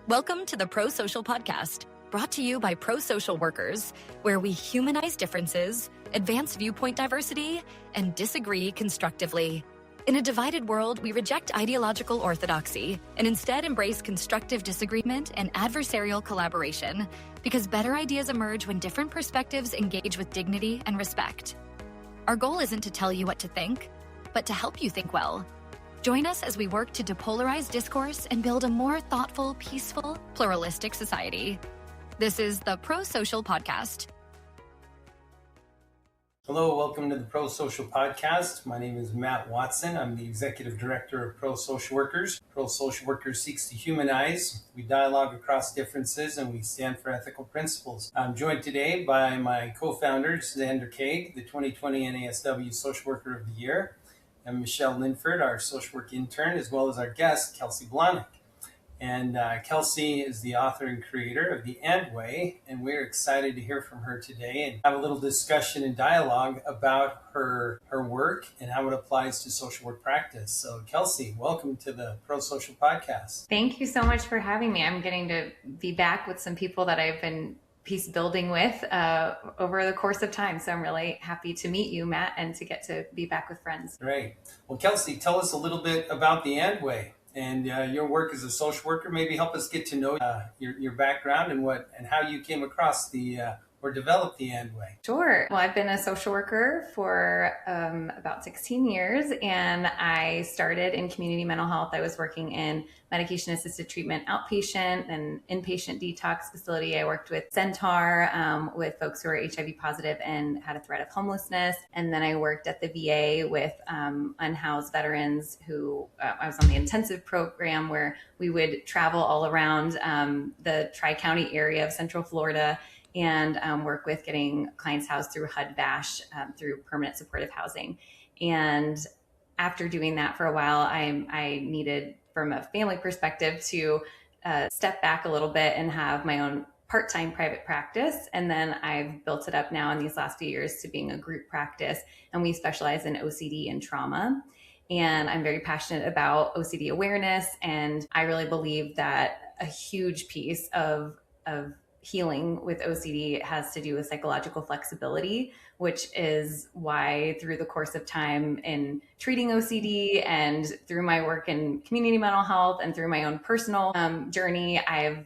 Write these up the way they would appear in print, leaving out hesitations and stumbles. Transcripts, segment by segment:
Welcome to the Pro-Social Podcast, brought to you by pro-social workers, where we humanize differences, advance viewpoint diversity, and disagree constructively. In a divided world, we reject ideological orthodoxy and instead embrace constructive disagreement and adversarial collaboration, because better ideas emerge when different perspectives engage with dignity and respect. Our goal isn't to tell you what to think, but to help you think well. Join us as we work to depolarize discourse and build a more thoughtful, peaceful, pluralistic society. This is the Pro-Social Podcast. Hello, welcome to the Pro-Social Podcast. My name is Matt Watson. I'm the Executive Director of Pro-Social Workers. Pro-Social Workers seeks to humanize. We dialogue across differences and we stand for ethical principles. I'm joined today by my co-founder, Xander Kaag, the 2020 NASW Social Worker of the Year, and Michelle Linford, our social work intern, as well as our guest, Kelsey Blahnik. And Kelsey is the author and creator of The Way, and we're excited to hear from her today and have a little discussion and dialogue about her work and how it applies to social work practice. So Kelsey, welcome to the Pro-Social Podcast. Thank you so much for having me. I'm getting to be back with some people that I've been peace building with over the course of time. So I'm really happy to meet you, Matt, and to get to be back with friends. Great. Well, Kelsey, tell us a little bit about The Way and your work as a social worker. Maybe help us get to know your background and how you came across or developed The Way. Sure. Well, I've been a social worker for about 16 years, and I started in community mental health. I was working in medication-assisted treatment outpatient and inpatient detox facility. I worked with Centaur with folks who are HIV positive and had a threat of homelessness. And then I worked at the VA with unhoused veterans who I was on the intensive program where we would travel all around the Tri-County area of Central Florida and work with getting clients housed through HUD-VASH, through permanent supportive housing. And after doing that for a while, I needed, from a family perspective, to step back a little bit and have my own part-time private practice. And then I've built it up now in these last few years to being a group practice. And we specialize in OCD and trauma. And I'm very passionate about OCD awareness. And I really believe that a huge piece of healing with OCD has to do with psychological flexibility, which is why through the course of time in treating OCD and through my work in community mental health and through my own personal journey, I've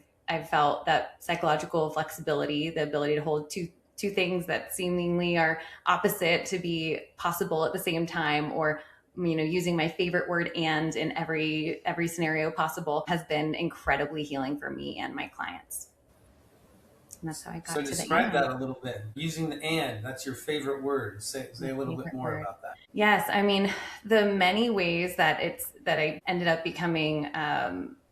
felt that psychological flexibility, the ability to hold two things that seemingly are opposite to be possible at the same time, or using my favorite word "and" in every scenario possible, has been incredibly healing for me and my clients. And that's how I got to the describe that a little bit. Using the "and," that's your favorite word. Say a little bit more about that. Yes. I mean, the many ways that I ended up becoming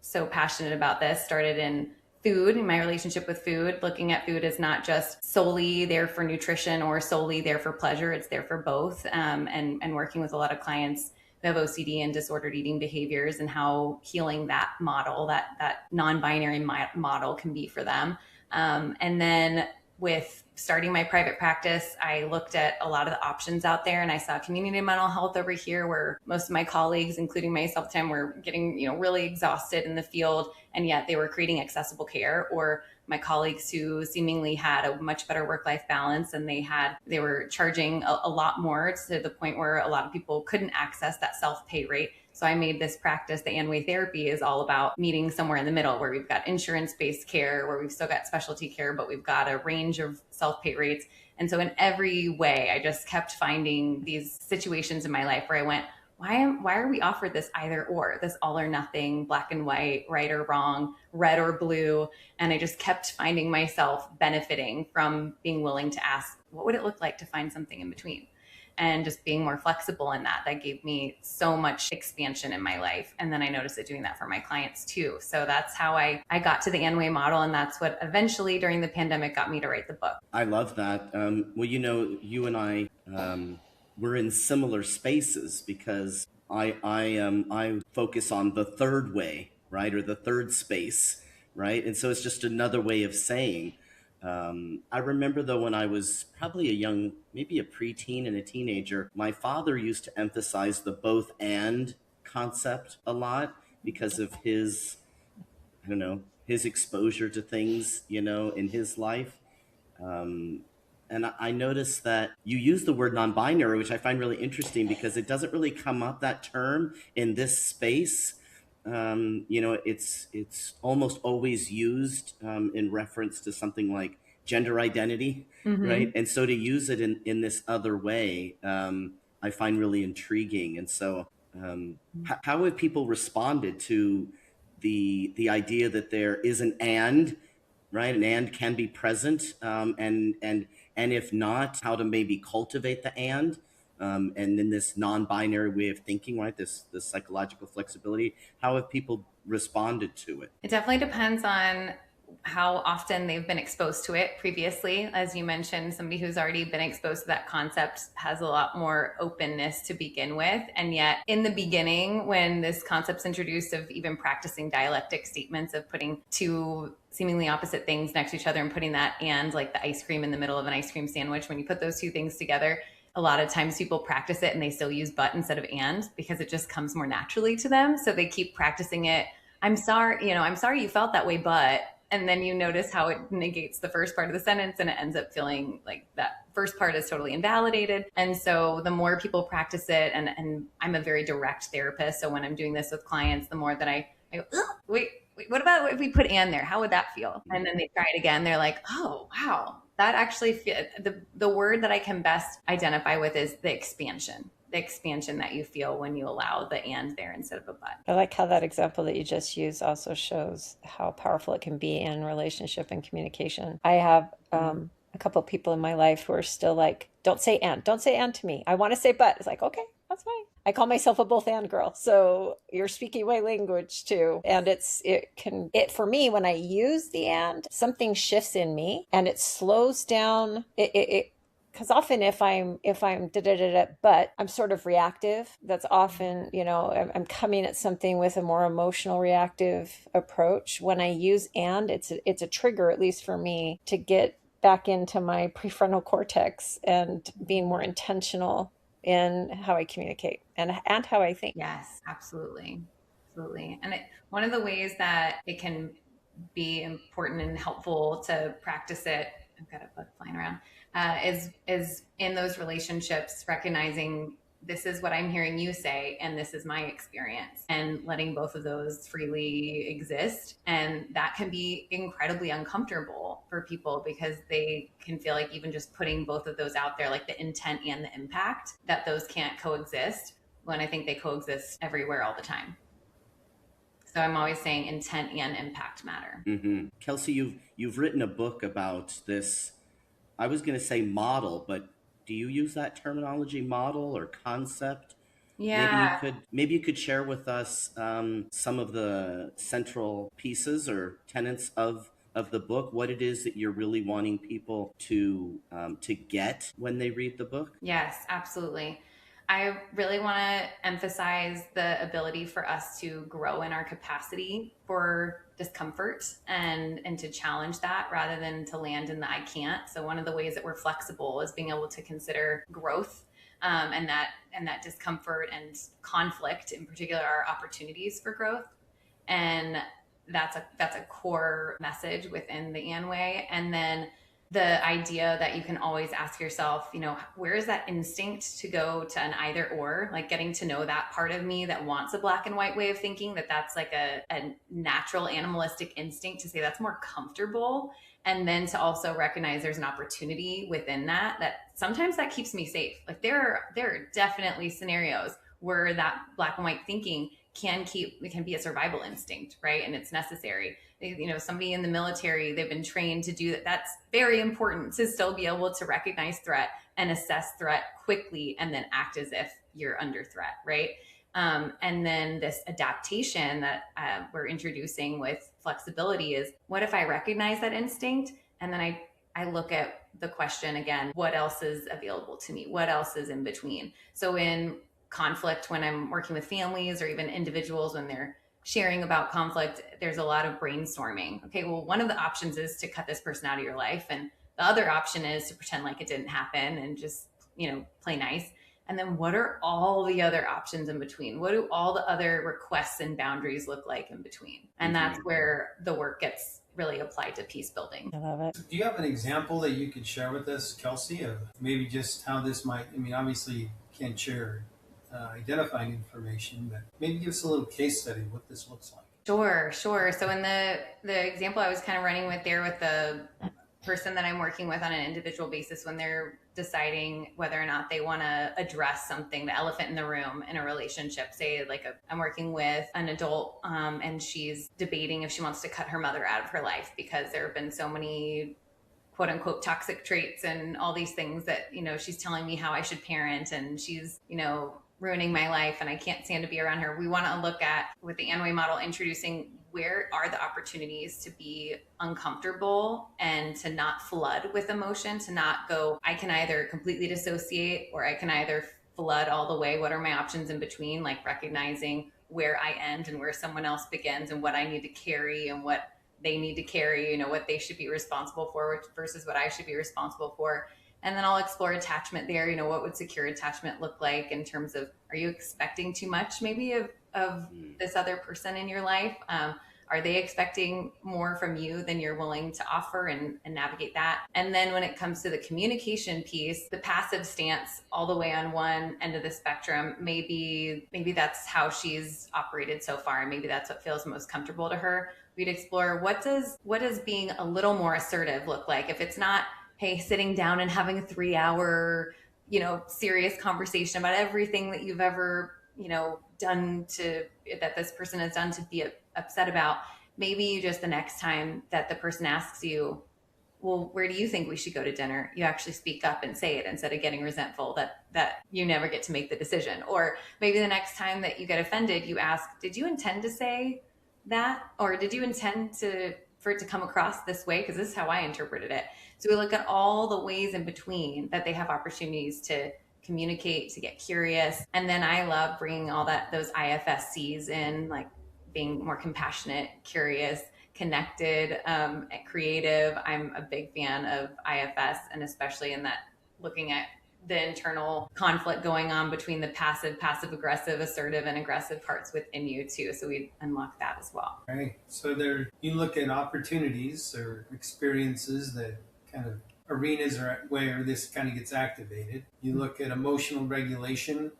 so passionate about this started in food, in my relationship with food, looking at food as not just solely there for nutrition or solely there for pleasure. It's there for both. And working with a lot of clients who have OCD and disordered eating behaviors, and how healing that model, that non-binary model, can be for them. And then with starting my private practice, I looked at a lot of the options out there, and I saw community mental health over here, where most of my colleagues, including myself, were getting, really exhausted in the field, and yet they were creating accessible care. Or my colleagues who seemingly had a much better work-life balance, and they were charging a lot more, to the point where a lot of people couldn't access that self-pay rate. So I made this practice. The Way therapy is all about meeting somewhere in the middle, where we've got insurance-based care, where we've still got specialty care, but we've got a range of self-pay rates. And so in every way, I just kept finding these situations in my life where I went, why are we offered this either or, this all or nothing, black and white, right or wrong, red or blue? And I just kept finding myself benefiting from being willing to ask, what would it look like to find something in between? And just being more flexible in that gave me so much expansion in my life. And then I noticed it doing that for my clients too. So that's how I got to the Way model. And that's what eventually during the pandemic got me to write the book. I love that. Well, you and I, we're in similar spaces, because I focus on the third way, right? Or the third space, right? And so it's just another way of saying, I remember though, when I was probably maybe a preteen and a teenager, my father used to emphasize the both and concept a lot because of his, his exposure to things, in his life. And I noticed that you use the word non-binary, which I find really interesting because it doesn't really come up, that term, in this space. It's almost always used in reference to something like gender identity, right? And so to use it in this other way, I find really intriguing. And so, how have people responded to the idea that there is an and, right? An and can be present, and if not, how to maybe cultivate the and in this non-binary way of thinking, right? This psychological flexibility. How have people responded to it? It definitely depends on how often they've been exposed to it previously. As you mentioned, somebody who's already been exposed to that concept has a lot more openness to begin with. And yet in the beginning, when this concept's introduced of even practicing dialectic statements of putting two seemingly opposite things next to each other and putting that and, like the ice cream in the middle of an ice cream sandwich, when you put those two things together, a lot of times people practice it and they still use but instead of and because it just comes more naturally to them. So they keep practicing it. I'm sorry you felt that way, but, and then you notice how it negates the first part of the sentence and it ends up feeling like that first part is totally invalidated. And so the more people practice it, and I'm a very direct therapist. So when I'm doing this with clients, the more that I go, wait, what about if we put and there? How would that feel? And then they try it again. They're like, oh, wow, that actually the word that I can best identify with is the expansion that you feel when you allow the and there instead of a but. I like how that example that you just used also shows how powerful it can be in relationship and communication. I have a couple of people in my life who are still like, don't say and to me. I want to say but. It's like, okay, that's fine. I call myself a both and girl. So you're speaking my language too. And it for me, when I use the and, something shifts in me and it slows down. Because often if I'm but I'm sort of reactive. That's often, I'm coming at something with a more emotional reactive approach. When I use and, it's a trigger, at least for me, to get back into my prefrontal cortex and being more intentional in how I communicate and how I think. Yes, absolutely. Absolutely. And one of the ways that it can be important and helpful to practice it, I've got a bug flying around, is in those relationships, recognizing this is what I'm hearing you say, and this is my experience, and letting both of those freely exist. And that can be incredibly uncomfortable for people because they can feel like even just putting both of those out there, like the intent and the impact, that those can't coexist, when I think they coexist everywhere all the time. So I'm always saying intent and impact matter. Mm-hmm. Kelsey, you've written a book about this. I was going to say model, but do you use that terminology, model or concept? Yeah. Maybe you could share with us some of the central pieces or tenets of the book, what it is that you're really wanting people to get when they read the book. Yes, absolutely. I really want to emphasize the ability for us to grow in our capacity for discomfort and to challenge that rather than to land in the I can't. So one of the ways that we're flexible is being able to consider growth and that discomfort and conflict in particular are opportunities for growth. And that's a core message within the Ann Way. And then the idea that you can always ask yourself, where is that instinct to go to an either or, like getting to know that part of me that wants a black and white way of thinking, that's like a natural animalistic instinct to say that's more comfortable. And then to also recognize there's an opportunity within that sometimes that keeps me safe. Like there are definitely scenarios where that black and white thinking it can be a survival instinct, right? And it's necessary. Somebody in the military, they've been trained to do that. That's very important to still be able to recognize threat and assess threat quickly and then act as if you're under threat, right? And then this adaptation that we're introducing with flexibility is, what if I recognize that instinct and then I look at the question again, what else is available to me? What else is in between? So in conflict, when I'm working with families or even individuals when they're sharing about conflict, there's a lot of brainstorming. Okay, well, one of the options is to cut this person out of your life. And the other option is to pretend like it didn't happen and just, play nice. And then what are all the other options in between? What do all the other requests and boundaries look like in between? And that's where the work gets really applied to peace building. I love it. Do you have an example that you could share with us, Kelsey, of maybe just how this might, I mean, obviously you can't share identifying information, but maybe give us a little case study of what this looks like. Sure. So in the example I was kind of running with there with the person that I'm working with on an individual basis, when they're deciding whether or not they want to address something, the elephant in the room in a relationship, say I'm working with an adult and she's debating if she wants to cut her mother out of her life because there have been so many quote unquote toxic traits and all these things that, she's telling me how I should parent, and she's, ruining my life and I can't stand to be around her. We want to look at, with the Anway model, introducing where are the opportunities to be uncomfortable and to not flood with emotion, to not go, I can either completely dissociate or I can either flood all the way. What are my options in between? Like recognizing where I end and where someone else begins and what I need to carry and what they need to carry, what they should be responsible for versus what I should be responsible for. And then I'll explore attachment there. What would secure attachment look like in terms of, are you expecting too much maybe of this other person in your life? Are they expecting more from you than you're willing to offer, and navigate that? And then when it comes to the communication piece, the passive stance all the way on one end of the spectrum, maybe that's how she's operated so far. And maybe that's what feels most comfortable to her. We'd explore what does being a little more assertive look like? If it's not, hey, sitting down and having a 3-hour, serious conversation about everything that you've ever, that this person has done to be upset about. Maybe you just, the next time that the person asks you, well, where do you think we should go to dinner? You actually speak up and say it instead of getting resentful that you never get to make the decision. Or maybe the next time that you get offended, you ask, did you intend to say that? Or did you intend for it to come across this way? Because this is how I interpreted it. So we look at all the ways in between that they have opportunities to communicate, to get curious. And then I love bringing all those IFSCs in, like being more compassionate, curious, connected, creative. I'm a big fan of IFS, and especially in that looking at the internal conflict going on between the passive aggressive, assertive, and aggressive parts within you too. So we unlock that as well. Right. So you look at opportunities or experiences that kind of arenas or where this kind of gets activated. You look at emotional regulation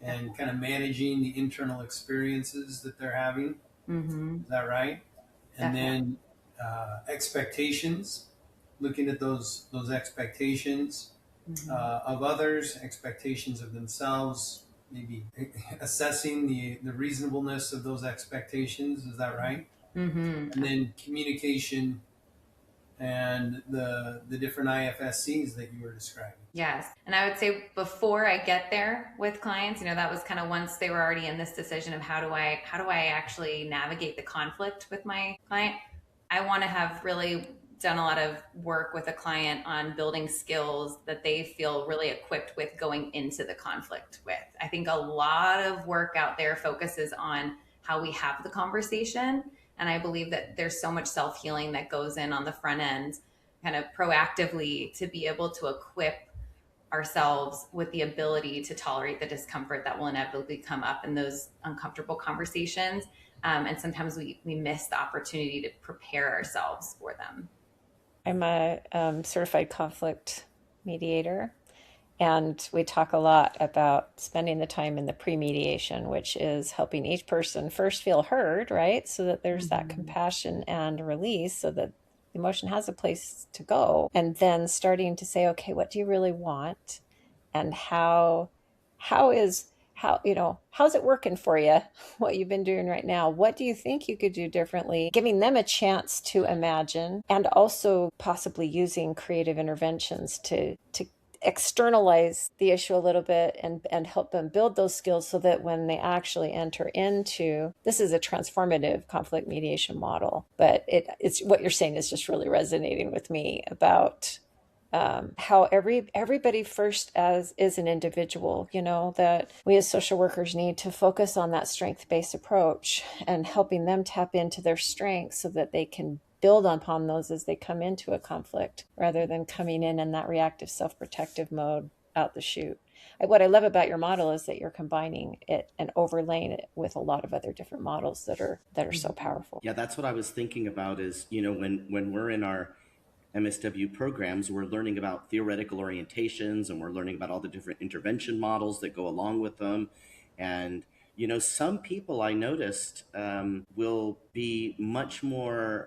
and kind of managing the internal experiences that they're having. Mm-hmm. Is that right? And then expectations, looking at those expectations of others, expectations of themselves, maybe assessing the reasonableness of those expectations. Is that right? Mm-hmm. And then communication and the different IFSCs that you were describing. Yes. And I would say before I get there with clients, that was kind of once they were already in this decision of how do I actually navigate the conflict with my client. I want to have really done a lot of work with a client on building skills that they feel really equipped with going into the conflict with. I think a lot of work out there focuses on how we have the conversation. And I believe that there's so much self-healing that goes in on the front end, kind of proactively, to be able to equip ourselves with the ability to tolerate the discomfort that will inevitably come up in those uncomfortable conversations. And sometimes we miss the opportunity to prepare ourselves for them. I'm a certified conflict mediator, and we talk a lot about spending the time in the pre-mediation, which is helping each person first feel heard, right? So that there's that compassion and release, so that the emotion has a place to go. And then starting to say, okay, what do you really want? And how's it working for you? What you've been doing right now? What do you think you could do differently? Giving them a chance to imagine, and also possibly using creative interventions to externalize the issue a little bit and help them build those skills, so that when they actually enter into, this is a transformative conflict mediation model, but it's what you're saying is just really resonating with me about how everybody first is an individual, that we as social workers need to focus on that strength-based approach and helping them tap into their strengths so that they can build upon those as they come into a conflict, rather than coming in that reactive self-protective mode out the chute. what I love about your model is that you're combining it and overlaying it with a lot of other different models that are so powerful. Yeah, that's what I was thinking about is, when we're in our MSW programs, we're learning about theoretical orientations and we're learning about all the different intervention models that go along with them. And, some people I noticed will be much more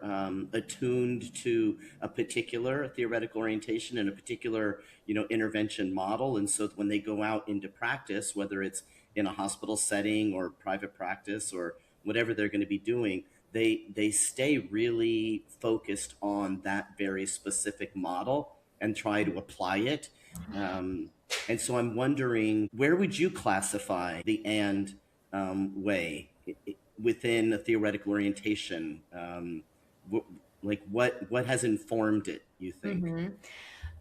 attuned to a particular theoretical orientation and a particular, intervention model. And so when they go out into practice, whether it's in a hospital setting or private practice or whatever they're going to be doing, they stay really focused on that very specific model and try to apply it. And so I'm wondering, where would you classify the and way within a theoretical orientation? What has informed it, you think? Mm-hmm.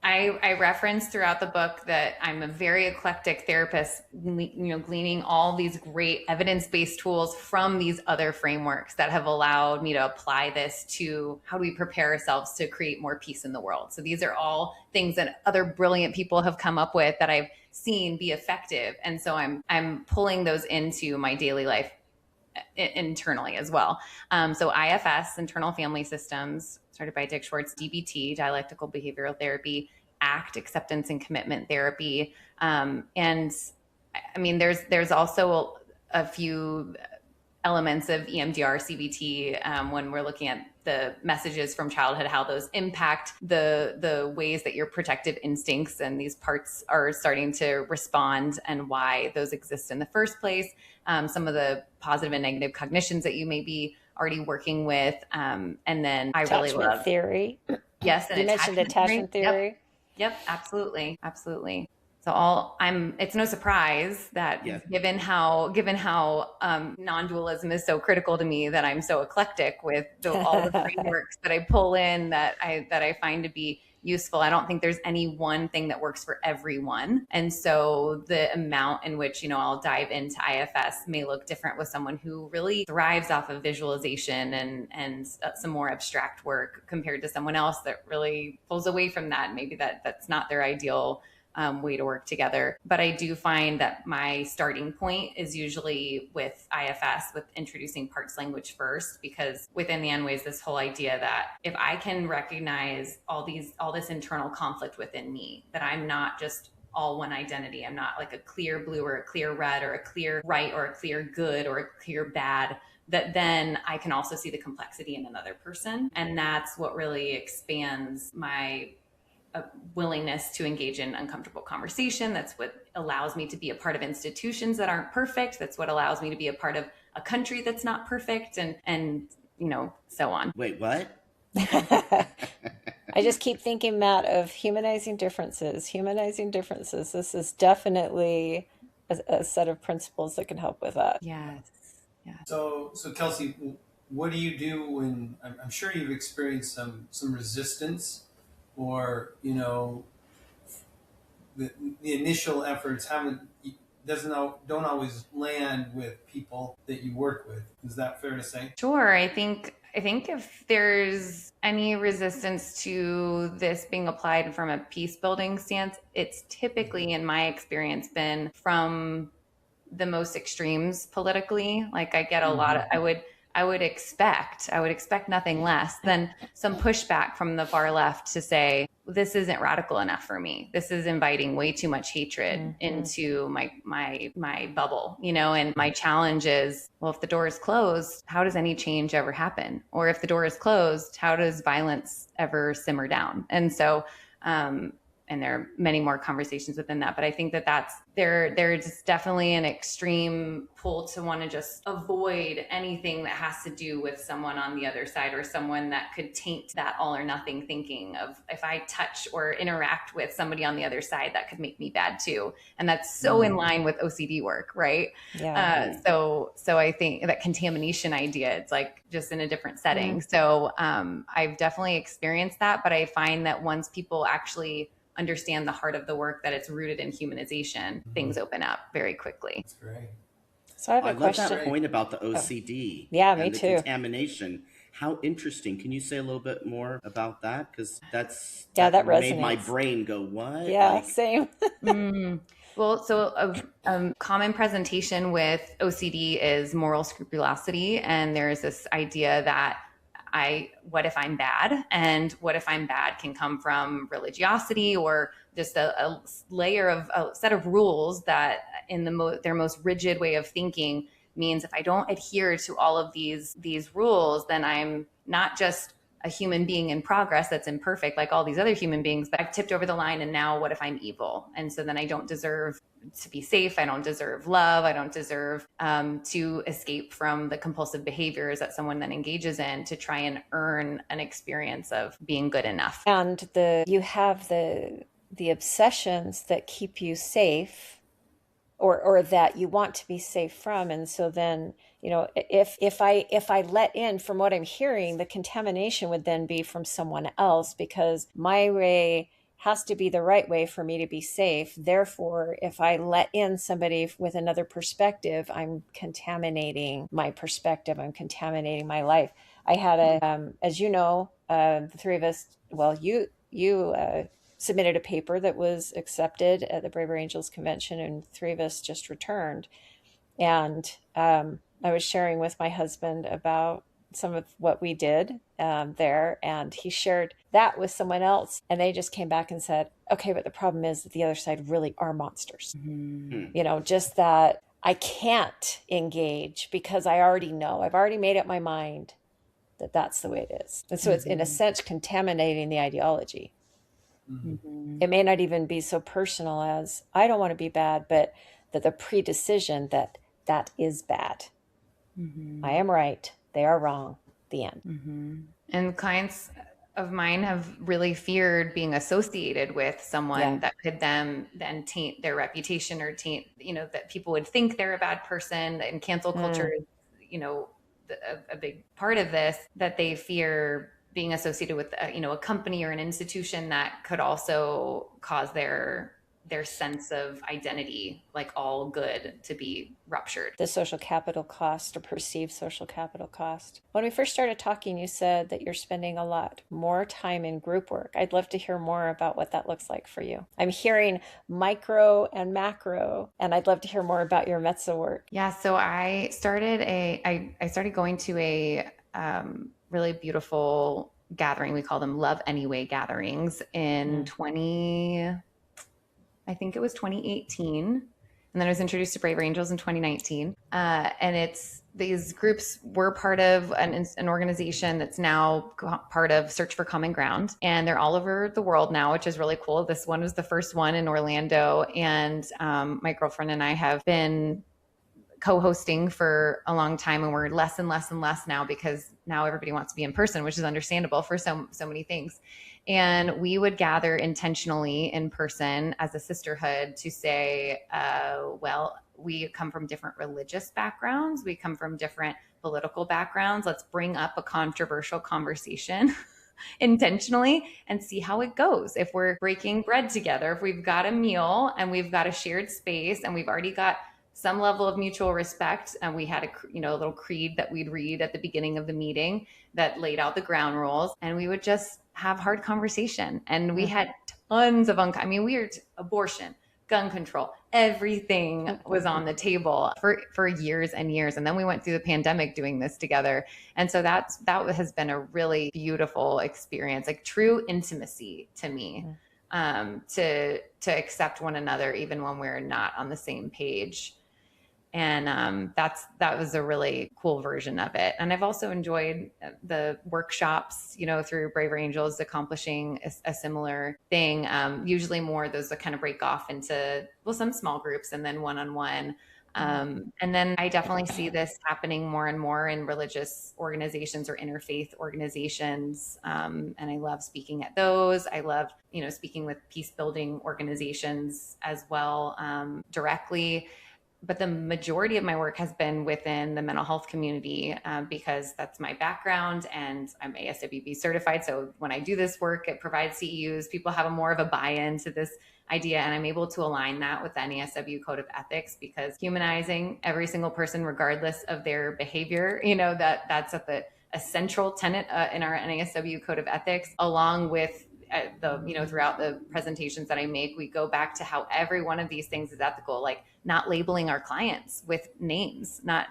I reference throughout the book that I'm a very eclectic therapist, gleaning all these great evidence-based tools from these other frameworks that have allowed me to apply this to how do we prepare ourselves to create more peace in the world. So these are all things that other brilliant people have come up with that I've seen be effective. And so I'm pulling those into my daily life internally as well. So IFS, internal family systems, started by Dick Schwartz, DBT, dialectical behavioral therapy, ACT, acceptance and commitment therapy. And I mean, there's also a few elements of EMDR, CBT, when we're looking at the messages from childhood, how those impact the ways that your protective instincts and these parts are starting to respond and why those exist in the first place. Some of the positive and negative cognitions that you may be already working with. And then I really love theory. Yes. You mentioned attachment theory. Yep. Absolutely. Absolutely. So it's no surprise that given how non-dualism is so critical to me, that I'm so eclectic with all the frameworks that I pull in that I find to be useful. I don't think there's any one thing that works for everyone. And so the amount in which, I'll dive into IFS may look different with someone who really thrives off of visualization and some more abstract work compared to someone else that really pulls away from that. Maybe that's not their ideal way to work together. But I do find that my starting point is usually with IFS, with introducing parts language first, because within the N-ways, this whole idea that if I can recognize all this internal conflict within me, that I'm not just all one identity. I'm not like a clear blue or a clear red or a clear right or a clear good or a clear bad, that then I can also see the complexity in another person. And that's what really expands my willingness to engage in uncomfortable conversation. That's what allows me to be a part of institutions that aren't perfect. That's what allows me to be a part of a country that's not perfect, and so on. Wait, what? I just keep thinking, Matt, of humanizing differences. This is definitely a set of principles that can help with that. Yes. Yeah. So Kelsey, what do you do when I'm sure you've experienced some resistance, or the initial efforts don't always land with people that you work with. Is that fair to say? Sure. I think if there's any resistance to this being applied from a peace building stance, it's typically, in my experience, been from the most extremes politically. Like I get a lot of, I would expect nothing less than some pushback from the far left to say, this isn't radical enough for me. This is inviting way too much hatred into my bubble, and my challenge is, well, if the door is closed, how does any change ever happen? Or if the door is closed, how does violence ever simmer down? And so, and there are many more conversations within that, but I think there's definitely an extreme pull to want to just avoid anything that has to do with someone on the other side, or someone that could taint that all or nothing thinking of, if I touch or interact with somebody on the other side, that could make me bad too. And that's so in line with OCD work, right? Yeah. So I think that contamination idea, it's like just in a different setting. So I've definitely experienced that, but I find that once people actually understand the heart of the work, that it's rooted in humanization, things open up very quickly. That's great. So I have a question. Love that point about the OCD. Yeah, and me the too. Contamination. How interesting. Can you say a little bit more about that? Because that resonates. made my brain go, what? Yeah, same. Well, so a common presentation with OCD is moral scrupulosity. And there's this idea that what if I'm bad? And what if I'm bad can come from religiosity or just a layer of a set of rules that in their most rigid way of thinking means if I don't adhere to all of these rules, then I'm not just a human being in progress that's imperfect like all these other human beings, but I've tipped over the line. And now what if I'm evil? And so then I don't deserve to be safe. I don't deserve love. I don't deserve to escape from the compulsive behaviors that someone then engages in to try and earn an experience of being good enough. And you have the obsessions that keep you safe, or that you want to be safe from. And so then, if I let in, from what I'm hearing, the contamination would then be from someone else, because my way has to be the right way for me to be safe. Therefore, if I let in somebody with another perspective, I'm contaminating my perspective. I'm contaminating my life. I had as you know, the three of us, well, you submitted a paper that was accepted at the Braver Angels convention, and three of us just returned. And I was sharing with my husband about some of what we did there, and he shared that with someone else, and they just came back and said, okay, but the problem is that the other side really are monsters. Mm-hmm. Just that I can't engage because I already know, I've already made up my mind that that's the way it is. And so it's in a sense contaminating the ideology. Mm-hmm. It may not even be so personal as I don't want to be bad, but that the predecision that is bad. Mm-hmm. I am right. They are wrong. The end. Mm-hmm. And clients of mine have really feared being associated with someone that could then taint their reputation or taint, that people would think they're a bad person. And cancel culture is, a big part of this, that they fear being associated with a company or an institution that could also cause their sense of identity, like all good, to be ruptured. The social capital cost, or perceived social capital cost. When we first started talking, you said that you're spending a lot more time in group work. I'd love to hear more about what that looks like for you. I'm hearing micro and macro, and I'd love to hear more about your Metza work. Yeah, so I started going to a really beautiful gathering. We call them Love Anyway gatherings in 2018. And then I was introduced to Brave Angels in 2019. And these groups were part of an organization that's now part of Search for Common Ground. And they're all over the world now, which is really cool. This one was the first one in Orlando. And my girlfriend and I have been co-hosting for a long time, and we're less and less and less now, because now everybody wants to be in person, which is understandable for so many things. And we would gather intentionally in person as a sisterhood to say, well, we come from different religious backgrounds. We come from different political backgrounds. Let's bring up a controversial conversation intentionally and see how it goes. If we're breaking bread together, if we've got a meal and we've got a shared space and we've already got some level of mutual respect, and we had a little creed that we'd read at the beginning of the meeting that laid out the ground rules, and we would just have hard conversation. And we had tons of we were abortion, gun control, everything was on the table for years and years. And then we went through the pandemic doing this together. And so that has been a really beautiful experience, like true intimacy to me, to accept one another, even when we're not on the same page. And that was a really cool version of it. And I've also enjoyed the workshops, through Braver Angels, accomplishing a similar thing. Usually more those that kind of break off into, some small groups and then one-on-one. And then I definitely see this happening more and more in religious organizations or interfaith organizations. And I love speaking at those. I love, speaking with peace building organizations as well, directly. But the majority of my work has been within the mental health community, because that's my background, and I'm ASWB certified. So when I do this work, it provides CEUs. People have more of a buy-in to this idea, and I'm able to align that with the NASW Code of Ethics, because humanizing every single person, regardless of their behavior, that's at a central tenet in our NASW Code of Ethics, along with throughout the presentations that I make, we go back to how every one of these things is ethical, like not labeling our clients with names, not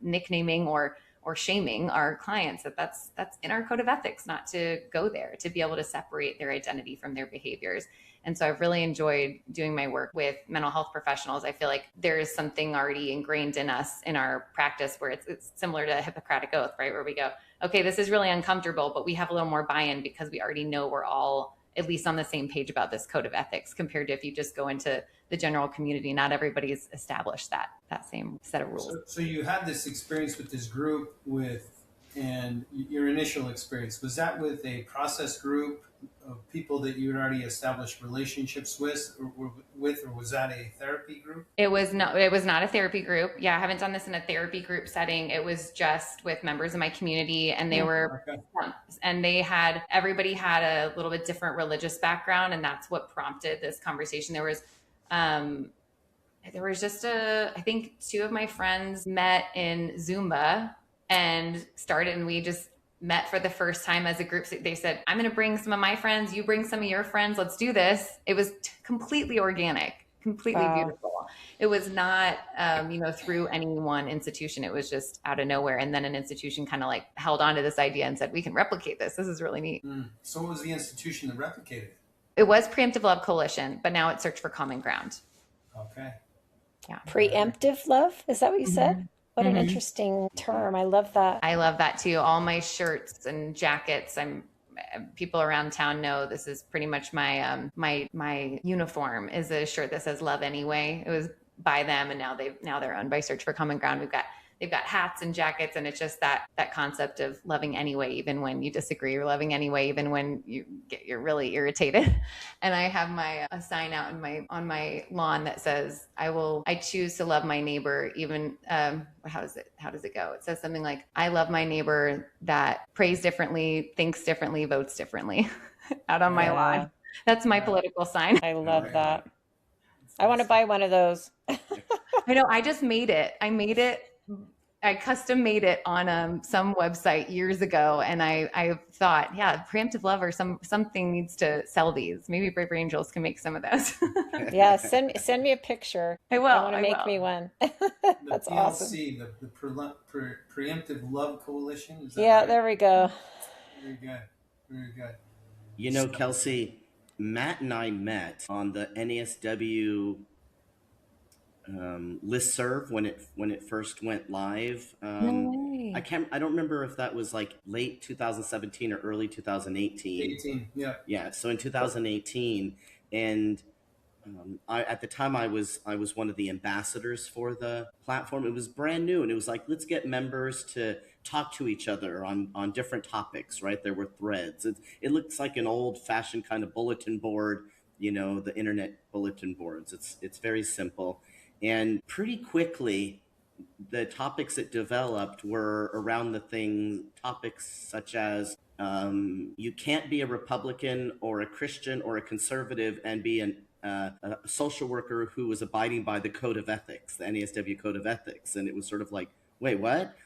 nicknaming or shaming our clients. That's in our code of ethics, not to go there, to be able to separate their identity from their behaviors. And so I've really enjoyed doing my work with mental health professionals. I feel like there is something already ingrained in us in our practice where it's similar to a Hippocratic Oath, right? Where we go, okay, this is really uncomfortable, but we have a little more buy-in because we already know we're all at least on the same page about this code of ethics, compared to if you just go into the general community, not everybody's established that same set of rules. So you had this experience with this group and your initial experience, was that with a process group of people that you had already established relationships with, or was that a therapy group? It was not a therapy group. Yeah, I haven't done this in a therapy group setting. It was just with members of my community, and they were, and everybody had a little bit different religious background, and that's what prompted this conversation. There was just I think two of my friends met in Zumba and we just met for the first time as a group. They said, I'm going to bring some of my friends, you bring some of your friends, let's do this. It was completely organic, completely beautiful. It was not, through any one institution. It was just out of nowhere. And then an institution kind of like held on to this idea and said, we can replicate this. This is really neat. So what was the institution that replicated it? It was Preemptive Love Coalition, but now it's Search for Common Ground. Okay. Yeah. Preemptive love? Is that what you said? What an interesting term. I love that. I love that too. All my shirts and jackets, people around town know this is pretty much my my uniform is a shirt that says love anyway. It was by them, and now they're owned by Search for Common Ground. They've got hats and jackets, and it's just that concept of loving anyway, even when you disagree, or loving anyway, even when you're really irritated. And I have a sign out on my lawn that says, I choose to love my neighbor, even, how does it go? It says something like, I love my neighbor that prays differently, thinks differently, votes differently out on my lawn. That's my political sign. I love that. I want to buy one of those. I know. I just made it. I custom made it on some website years ago, and I thought, Preemptive Love or something needs to sell these. Maybe Brave Angels can make some of those. Yeah, send me a picture. I will. I want to make me one. That's PLC, awesome. The Preemptive Love Coalition. Is that right? There we go. Very good. Very good. You know, Kelsey, Matt and I met on the NASW listserv when it first went live. No way. I don't remember if that was like late 2017 or early 2018. Yeah. So in 2018, and at the time I was one of the ambassadors for the platform. It was brand new, and it was like, let's get members to talk to each other on different topics, right? There were threads. It looks like an old-fashioned kind of bulletin board, the internet bulletin boards. It's very simple. And pretty quickly, the topics that developed were around topics such as you can't be a Republican or a Christian or a conservative and be a social worker who was abiding by the code of ethics, the NASW code of ethics. And it was sort of like, wait, what?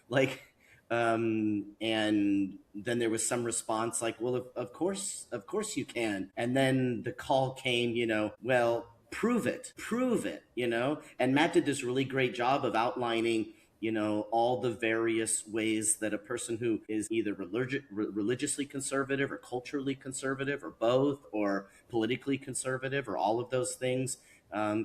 And then there was some response like, well, of course you can. And then the call came, well, prove it, and Matt did this really great job of outlining, all the various ways that a person who is either religiously conservative or culturally conservative or both, or politically conservative or all of those things,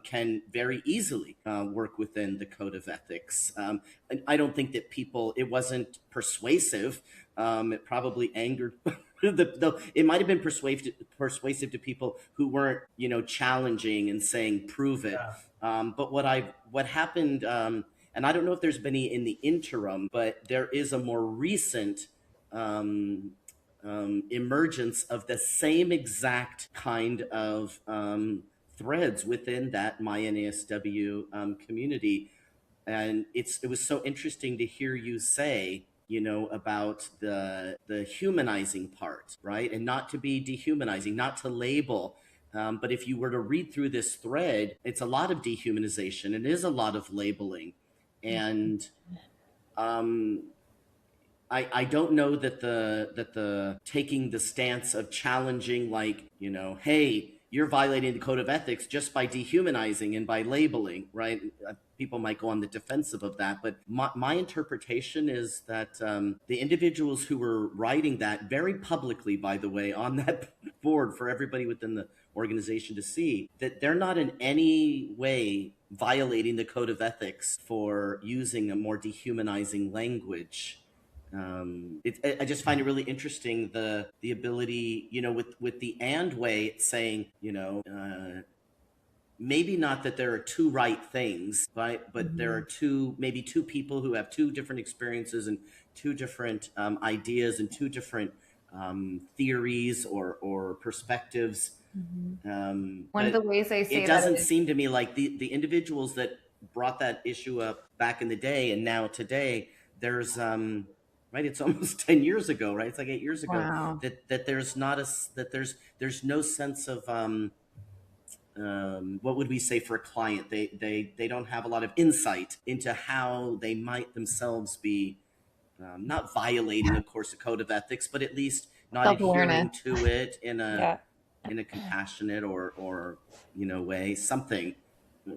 can very easily work within the code of ethics. And I don't think that it wasn't persuasive. It probably angered though it might have been persuasive to people who weren't, challenging and saying, prove it. Yeah. But what happened, and I don't know if there's been any in the interim, but there is a more recent emergence of the same exact kind of threads within that MyNASW community. And it was so interesting to hear you say, about the humanizing part, right? And not to be dehumanizing, not to label. But if you were to read through this thread, it's a lot of dehumanization. It is a lot of labeling. And I don't know that the taking the stance of challenging, like, hey, you're violating the code of ethics just by dehumanizing and by labeling, right? People might go on the defensive of that, but my interpretation is that the individuals who were writing that very publicly, by the way, on that board for everybody within the organization to see, that they're not in any way violating the code of ethics for using a more dehumanizing language. I just find it really interesting, the ability, with the and way, it's saying, maybe not that there are two right things, but there are maybe two people who have two different experiences and two different ideas and two different theories or perspectives. One of the ways I say it doesn't seem to me like the individuals that brought that issue up back in the day and now today, there's right, it's almost 10 years ago, right? It's like 8 years ago. Wow. That there's not there's no sense of what would we say for a client? They don't have a lot of insight into how they might themselves be not violating, of course, a code of ethics, but at least not adhering to it in a compassionate or way. Something.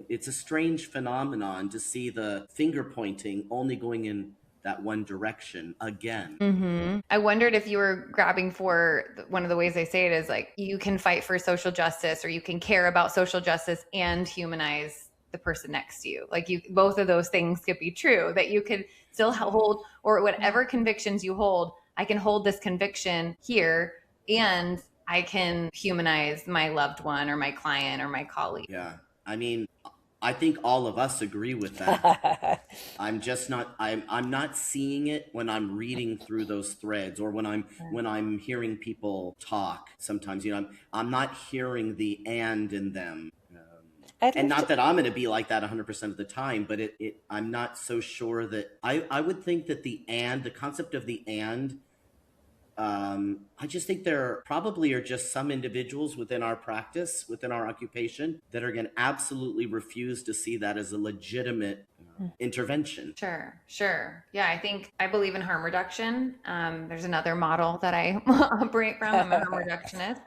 It's a strange phenomenon to see the finger pointing only going in that one direction again. I wondered if you were grabbing for one of the ways I say it is like, you can fight for social justice, or you can care about social justice and humanize the person next to you. Like, both of those things could be true, that you could still hold, or whatever convictions you hold, I can hold this conviction here and I can humanize my loved one or my client or my colleague. Yeah. I mean, I think all of us agree with that. I'm not seeing it when I'm reading through those threads, or when I'm hearing people talk. Sometimes, I'm not hearing the and in them. And not that I'm going to be like that 100% of the time, but I'm not so sure that I would think that the concept of the and, I just think there probably are just some individuals within our practice, within our occupation, that are going to absolutely refuse to see that as a legitimate intervention. Sure. Yeah, I believe in harm reduction. There's another model that I operate from. I'm a harm reductionist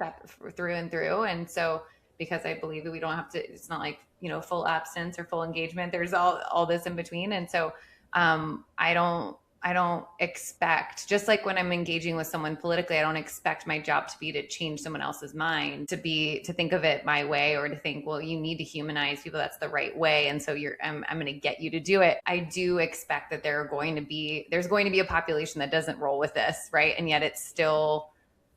through and through. And so, because I believe that we don't have to, it's not like, full absence or full engagement. There's all this in between. And so I don't expect, just like when I'm engaging with someone politically, I don't expect my job to be to change someone else's mind, to think of it my way, or to think, well, you need to humanize people. That's the right way. And so I'm going to get you to do it. I do expect that there's going to be a population that doesn't roll with this. Right. And yet it's still,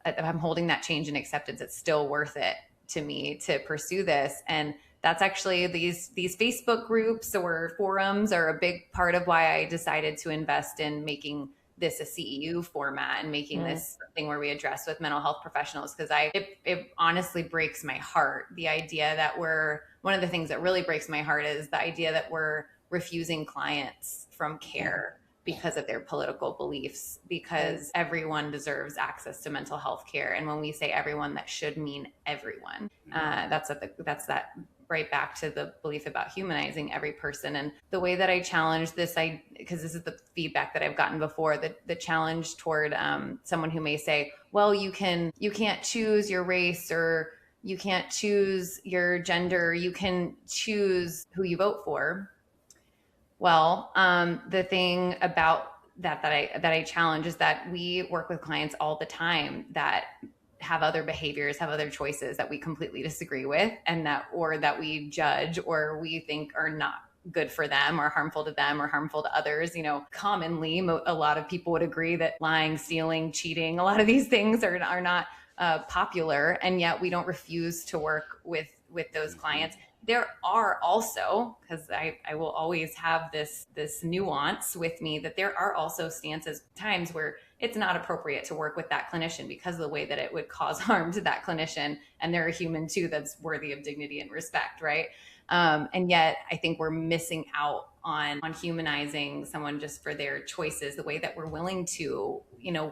I'm holding that change and acceptance. It's still worth it to me to pursue this. And that's actually these Facebook groups or forums are a big part of why I decided to invest in making this a CEU format and making this something where we address with mental health professionals. Because it honestly breaks my heart. The idea that one of the things that really breaks my heart is the idea that we're refusing clients from care because of their political beliefs, because everyone deserves access to mental health care. And when we say everyone, that should mean everyone. That's that right back to the belief about humanizing every person. And the way that I challenge this, because this is the feedback that I've gotten before, the challenge toward someone who may say, well, you can't choose your race, or you can't choose your gender, you can choose who you vote for. Well, the thing about that I challenge is that we work with clients all the time that have other behaviors, have other choices that we completely disagree with, and that we judge or we think are not good for them or harmful to them or harmful to others. Commonly, a lot of people would agree that lying, stealing, cheating, a lot of these things are not popular, and yet we don't refuse to work with those clients. There are also, because I will always have this nuance with me, that there are also times where it's not appropriate to work with that clinician because of the way that it would cause harm to that clinician. And they're a human too that's worthy of dignity and respect, right? And yet I think we're missing out on humanizing someone just for their choices, the way that we're willing to,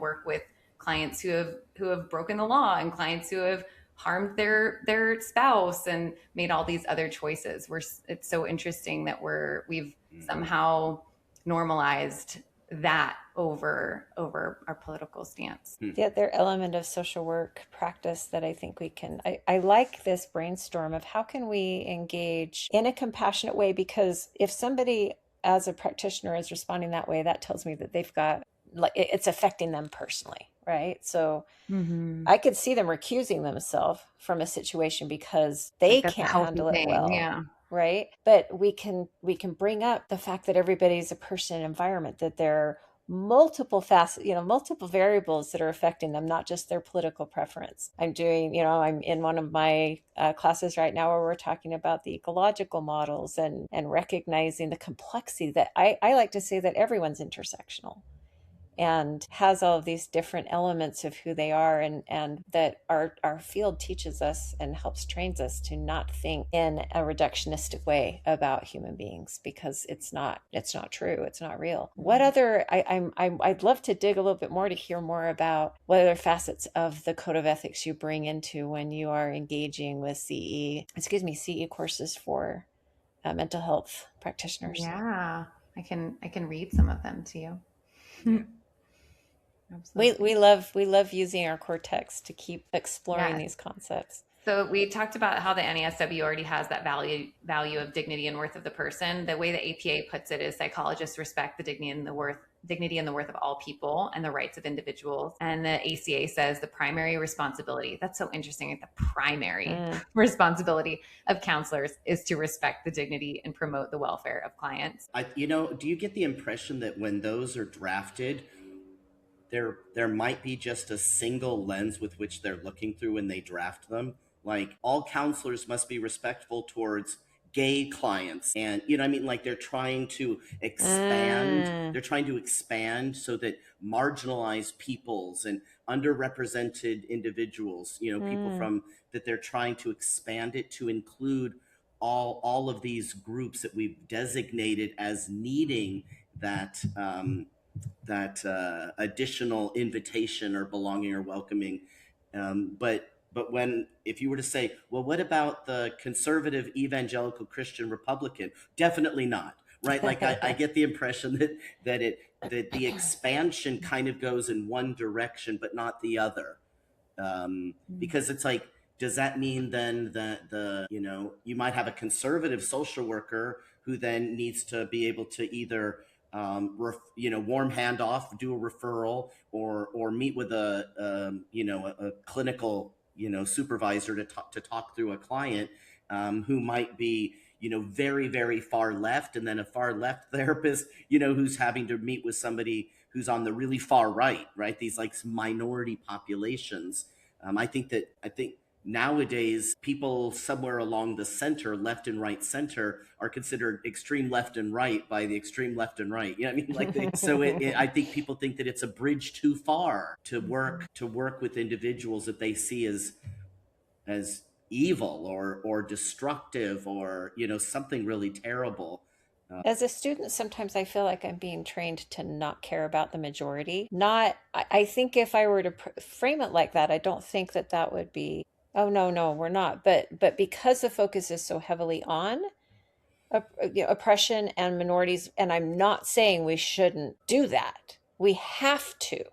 work with clients who have broken the law and clients who have harmed their spouse and made all these other choices. It's so interesting that we've somehow normalized that over our political stance. The other element of social work practice that I think we can, I like this brainstorm of how can we engage in a compassionate way, because if somebody as a practitioner is responding that way, that tells me that they've got, like, it's affecting them personally, right? So I could see them recusing themselves from a situation because they can't handle it well. Yeah. Right. But we can bring up the fact that everybody's a person and environment, that there are multiple facets, multiple variables that are affecting them, not just their political preference. I'm in one of my classes right now where we're talking about the ecological models and recognizing the complexity that I like to say that everyone's intersectional and has all of these different elements of who they are, and that our field teaches us and helps trains us to not think in a reductionistic way about human beings, because it's not true, it's not real. What other I'd love to dig a little bit more to hear more about what other facets of the code of ethics you bring into when you are engaging with CE courses for mental health practitioners. Yeah, I can read some of them to you. Yeah. We love using our core text to keep exploring these concepts. So we talked about how the NASW already has that value of dignity and worth of the person. The way the APA puts it is psychologists respect the dignity and the worth of all people and the rights of individuals. And the ACA says the primary responsibility, that's so interesting, the primary responsibility of counselors is to respect the dignity and promote the welfare of clients. Do you get the impression that when those are drafted, there might be just a single lens with which they're looking through when they draft them? Like, all counselors must be respectful towards gay clients, and like they're trying to expand so that marginalized peoples and underrepresented individuals, people from that, they're trying to expand it to include all of these groups that we've designated as needing that additional invitation or belonging or welcoming. But if you were to say, well, what about the conservative evangelical Christian Republican? Definitely not, right? Like I get the impression that the expansion kind of goes in one direction, but not the other. Because it's like, does that mean then that you might have a conservative social worker who then needs to be able to either warm handoff, do a referral, or meet with a clinical supervisor to talk through a client who might be very, very far left, and then a far left therapist who's having to meet with somebody who's on the really far right, these like minority populations. I think nowadays people somewhere along the center, left and right center, are considered extreme left and right by the extreme left and right. I think people think that it's a bridge too far to work with individuals that they see as evil or destructive or something really terrible. As a student, sometimes I feel like I'm being trained to not care about the majority. I think if I were to frame it like that, I don't think that would be, oh, no, we're not. But because the focus is so heavily on oppression and minorities, and I'm not saying we shouldn't do that. We have to.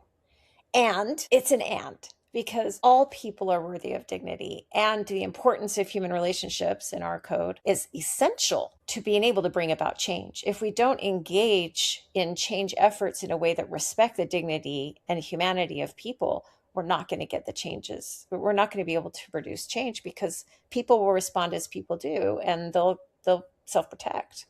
And it's an and. Because all people are worthy of dignity, and the importance of human relationships in our code is essential to being able to bring about change. If we don't engage in change efforts in a way that respect the dignity and humanity of people, we're not going to get the changes. We're not going to be able to produce change, because people will respond as people do, and they'll self-protect.